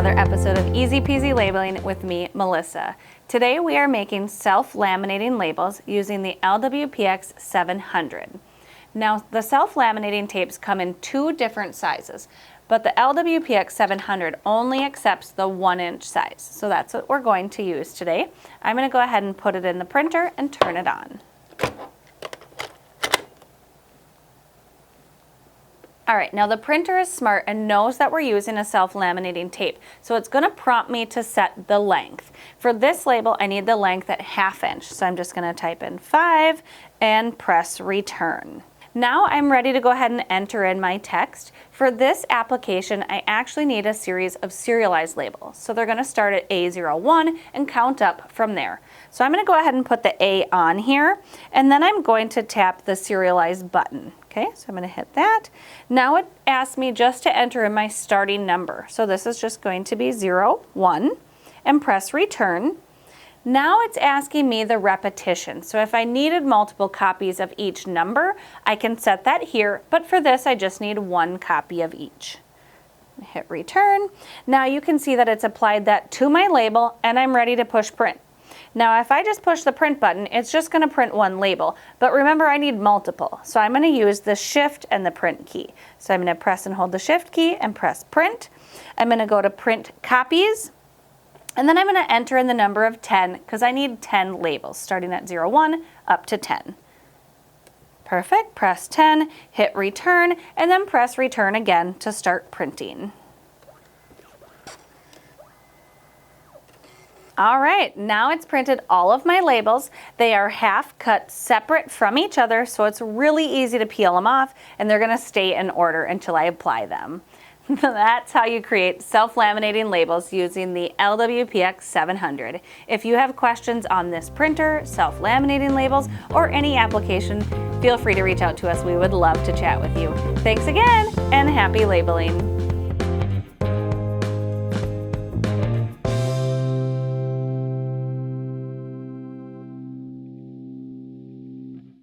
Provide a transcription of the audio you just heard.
another episode of Easy Peasy Labeling with me, Melissa. Today we are making self-laminating labels using the LW-PX700. Now, the self-laminating tapes come in two different sizes, but the LW-PX700 only accepts the 1-inch size. So that's what we're going to use today. I'm going to go ahead and put it in the printer and turn it on. All right, now the printer is smart and knows that we're using a self-laminating tape, so it's going to prompt me to set the length. For this label, I need the length at 1/2 inch, so I'm just going to type in 5 and press return. Now I'm ready to go ahead and enter in my text. For this application, I actually need a series of serialized labels. So they're going to start at A01 and count up from there. So I'm going to go ahead and put the A on here, and then I'm going to tap the serialized button. Okay, so I'm going to hit that. Now it asks me just to enter in my starting number. So this is just going to be 01 and press return. Now it's asking me the repetition. So if I needed multiple copies of each number, I can set that here, but for this I just need 1 copy of each. Hit return. Now you can see that it's applied that to my label and I'm ready to push print. Now if I just push the print button, it's just going to print 1 label, but remember I need multiple. So I'm going to use the shift and the print key. So I'm going to press and hold the shift key and press print. I'm going to go to print copies. And then I'm going to enter in the number of 10 because I need 10 labels starting at 01 up to 10. Perfect. Press 10, hit return, and then press return again to start printing. All right, now it's printed all of my labels. They are half cut separate from each other, so it's really easy to peel them off, and they're going to stay in order until I apply them. That's how you create self-laminating labels using the LW-PX700. If you have questions on this printer, self-laminating labels, or any application, feel free to reach out to us. We would love to chat with you. Thanks again, and happy labeling.